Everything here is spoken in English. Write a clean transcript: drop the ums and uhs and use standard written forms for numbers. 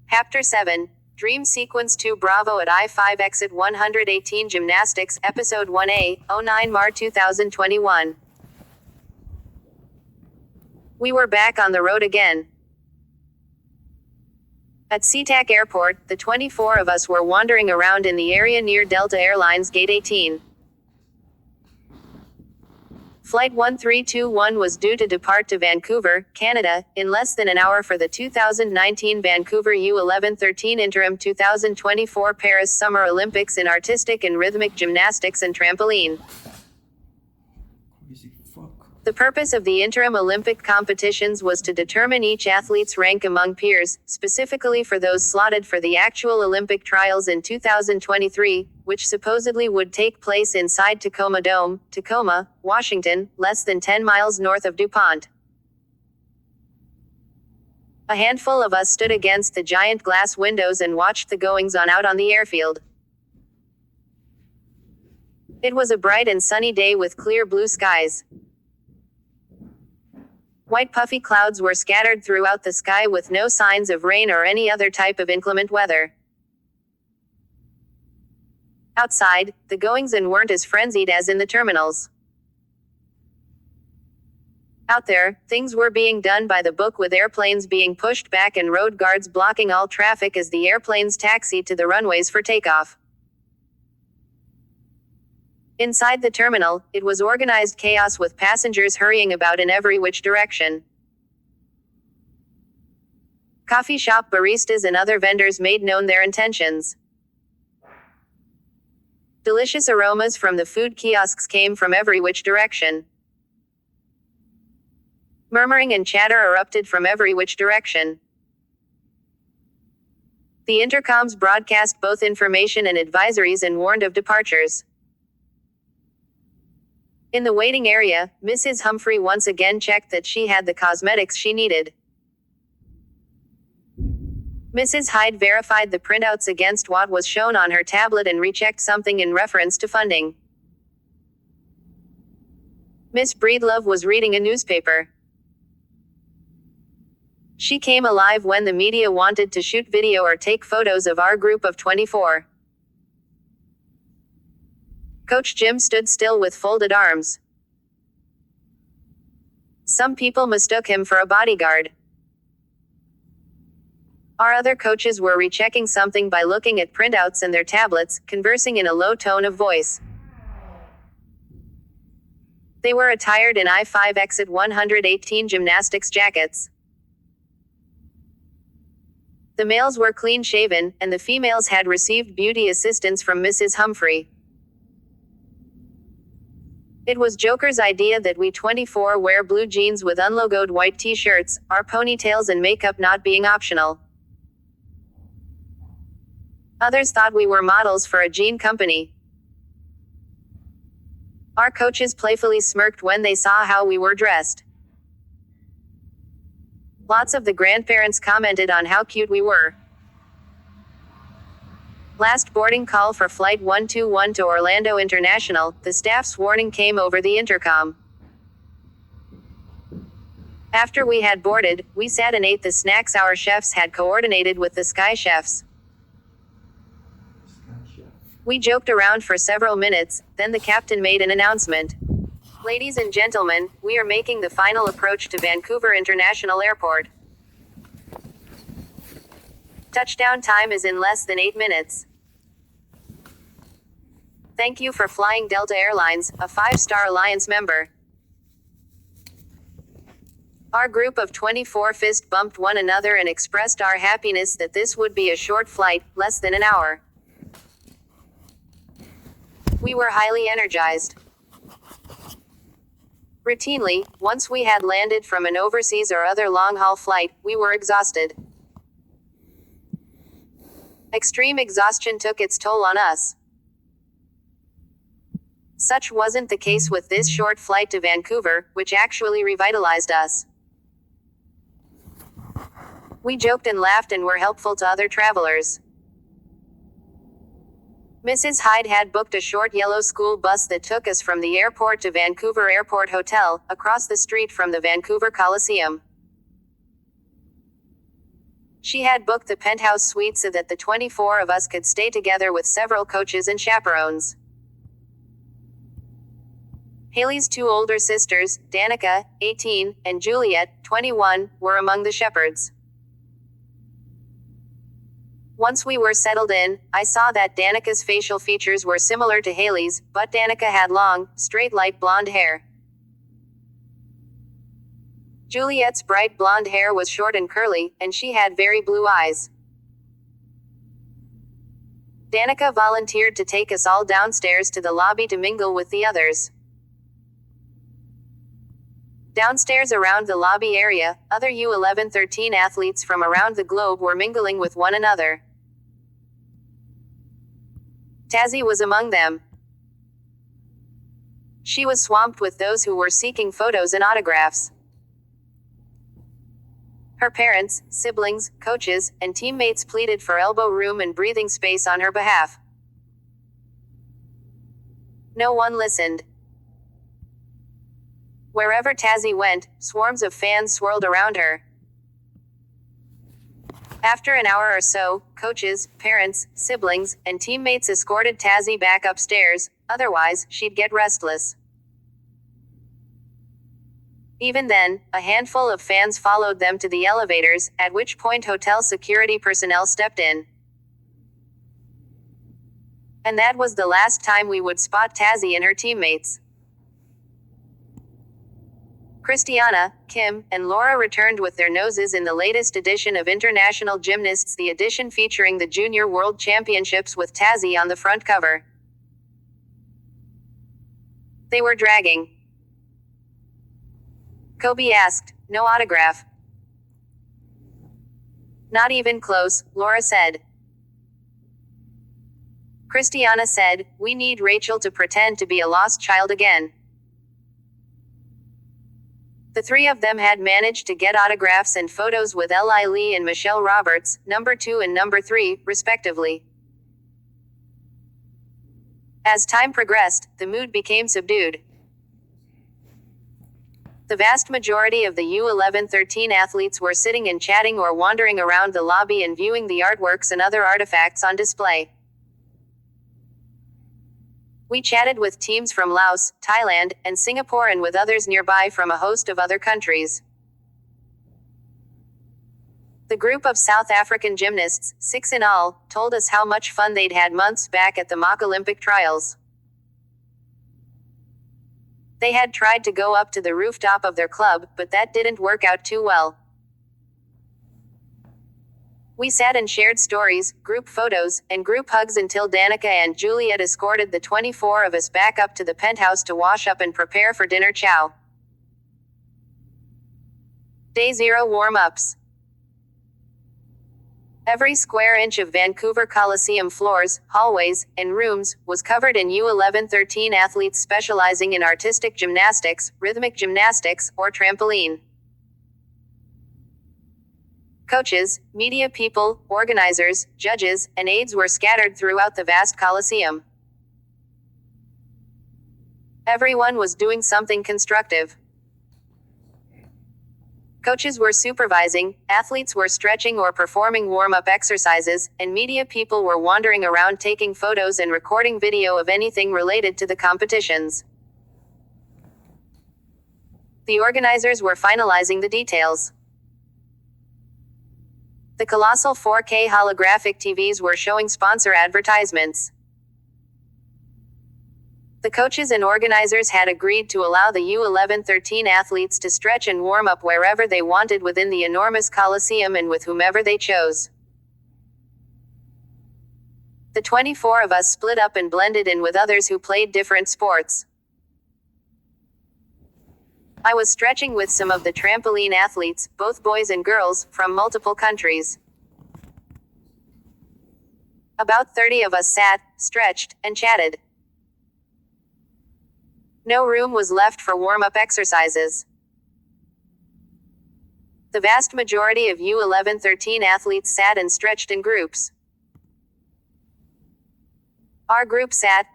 Chapter 7, Dream Sequence 2 Bravo at I-5 Exit 118 Gymnastics, Ep.1a, 09Mar 2021. We were back on the road again. At SeaTac Airport, the 24 of us were wandering around in the area near Delta Airlines Gate 18. Flight 1321 was due to depart to Vancouver, Canada, in less than an hour for the 2019 Vancouver U11-13 Interim 2024 Paris Summer Olympics in Artistic and Rhythmic Gymnastics and Trampoline. The purpose of the interim Olympic competitions was to determine each athlete's rank among peers, specifically for those slotted for the actual Olympic trials in 2023, which supposedly would take place inside Tacoma Dome, Tacoma, Washington, less than 10 miles north of DuPont. A handful of us stood against the giant glass windows and watched the goings-on out on the airfield. It was a bright and sunny day with clear blue skies. White puffy clouds were scattered throughout the sky with no signs of rain or any other type of inclement weather. Outside, the goings-on weren't as frenzied as in the terminals. Out there, things were being done by the book, with airplanes being pushed back and road guards blocking all traffic as the airplanes taxied to the runways for takeoff. Inside the terminal, it was organized chaos with passengers hurrying about in every which direction. Coffee shop baristas and other vendors made known their intentions. Delicious aromas from the food kiosks came from every which direction. Murmuring and chatter erupted from every which direction. The intercoms broadcast both information and advisories and warned of departures. In the waiting area, Mrs. Humphrey once again checked that she had the cosmetics she needed. Mrs. Hyde verified the printouts against what was shown on her tablet and rechecked something in reference to funding. Miss Breedlove was reading a newspaper. She came alive when the media wanted to shoot video or take photos of our group of 24. Coach Jim stood still with folded arms. Some people mistook him for a bodyguard. Our other coaches were rechecking something by looking at printouts and their tablets, conversing in a low tone of voice. They were attired in I-5 Exit 118 gymnastics jackets. The males were clean-shaven, and the females had received beauty assistance from Mrs. Humphrey. It was Joker's idea that we 24 wear blue jeans with unlogoed white t-shirts, our ponytails and makeup not being optional. Others thought we were models for a jean company. Our coaches playfully smirked when they saw how we were dressed. Lots of the grandparents commented on how cute we were. Last boarding call for Flight 121 to Orlando International, the staff's warning came over the intercom. After we had boarded, we sat and ate the snacks our chefs had coordinated with the Sky Chefs. We joked around for several minutes, then the captain made an announcement. Ladies and gentlemen, we are making the final approach to Vancouver International Airport. Touchdown time is in less than 8 minutes. Thank you for flying Delta Airlines, a 5-star Alliance member. Our group of 24 fist bumped one another and expressed our happiness that this would be a short flight, less than an hour. We were highly energized. Routinely, once we had landed from an overseas or other long-haul flight, we were exhausted. Extreme exhaustion took its toll on us. Such wasn't the case with this short flight to Vancouver, which actually revitalized us. We joked and laughed and were helpful to other travelers. Mrs. Hyde had booked a short yellow school bus that took us from the airport to Vancouver Airport Hotel, across the street from the Vancouver Coliseum. She had booked the penthouse suite so that the 24 of us could stay together with several coaches and chaperones. Haley's two older sisters, Danica, 18, and Juliet, 21, were among the shepherds. Once we were settled in, I saw that Danica's facial features were similar to Haley's, but Danica had long, straight light blonde hair. Juliet's bright blonde hair was short and curly, and she had very blue eyes. Danica volunteered to take us all downstairs to the lobby to mingle with the others. Downstairs around the lobby area, other U11-13 athletes from around the globe were mingling with one another. Tazzy was among them. She was swamped with those who were seeking photos and autographs. Her parents, siblings, coaches, and teammates pleaded for elbow room and breathing space on her behalf. No one listened. Wherever Tazzy went, swarms of fans swirled around her. After an hour or so, coaches, parents, siblings, and teammates escorted Tazzy back upstairs, otherwise, she'd get restless. Even then, a handful of fans followed them to the elevators, at which point hotel security personnel stepped in. And that was the last time we would spot Tazzy and her teammates. Christiana, Kim, and Laura returned with their noses in the latest edition of International Gymnasts, the edition featuring the Junior World Championships with Tazzy on the front cover. They were dragging. Kobe asked, "No autograph?" "Not even close," Laura said. Christiana said, "We need Rachel to pretend to be a lost child again." The three of them had managed to get autographs and photos with Eli Lee and Michelle Roberts, number 2 and number 3, respectively. As time progressed, the mood became subdued. The vast majority of the U11-13 athletes were sitting and chatting or wandering around the lobby and viewing the artworks and other artifacts on display. We chatted with teams from Laos, Thailand, and Singapore and with others nearby from a host of other countries. The group of South African gymnasts, 6 in all, told us how much fun they'd had months back at the mock Olympic trials. They had tried to go up to the rooftop of their club, but that didn't work out too well. We sat and shared stories, group photos, and group hugs until Danica and Juliet escorted the 24 of us back up to the penthouse to wash up and prepare for dinner chow. Day 0 warm-ups. Every square inch of Vancouver Coliseum floors, hallways, and rooms was covered in U11-13 athletes specializing in artistic gymnastics, rhythmic gymnastics, or trampoline. Coaches, media people, organizers, judges, and aides were scattered throughout the vast Coliseum. Everyone was doing something constructive. Coaches were supervising, athletes were stretching or performing warm-up exercises, and media people were wandering around taking photos and recording video of anything related to the competitions. The organizers were finalizing the details. The colossal 4K holographic TVs were showing sponsor advertisements. The coaches and organizers had agreed to allow the U11-13 athletes to stretch and warm up wherever they wanted within the enormous Coliseum and with whomever they chose. The 24 of us split up and blended in with others who played different sports. I was stretching with some of the trampoline athletes, both boys and girls, from multiple countries. About 30 of us sat, stretched, and chatted. No room was left for warm-up exercises. The vast majority of U11-13 athletes sat and stretched in groups. Our group sat,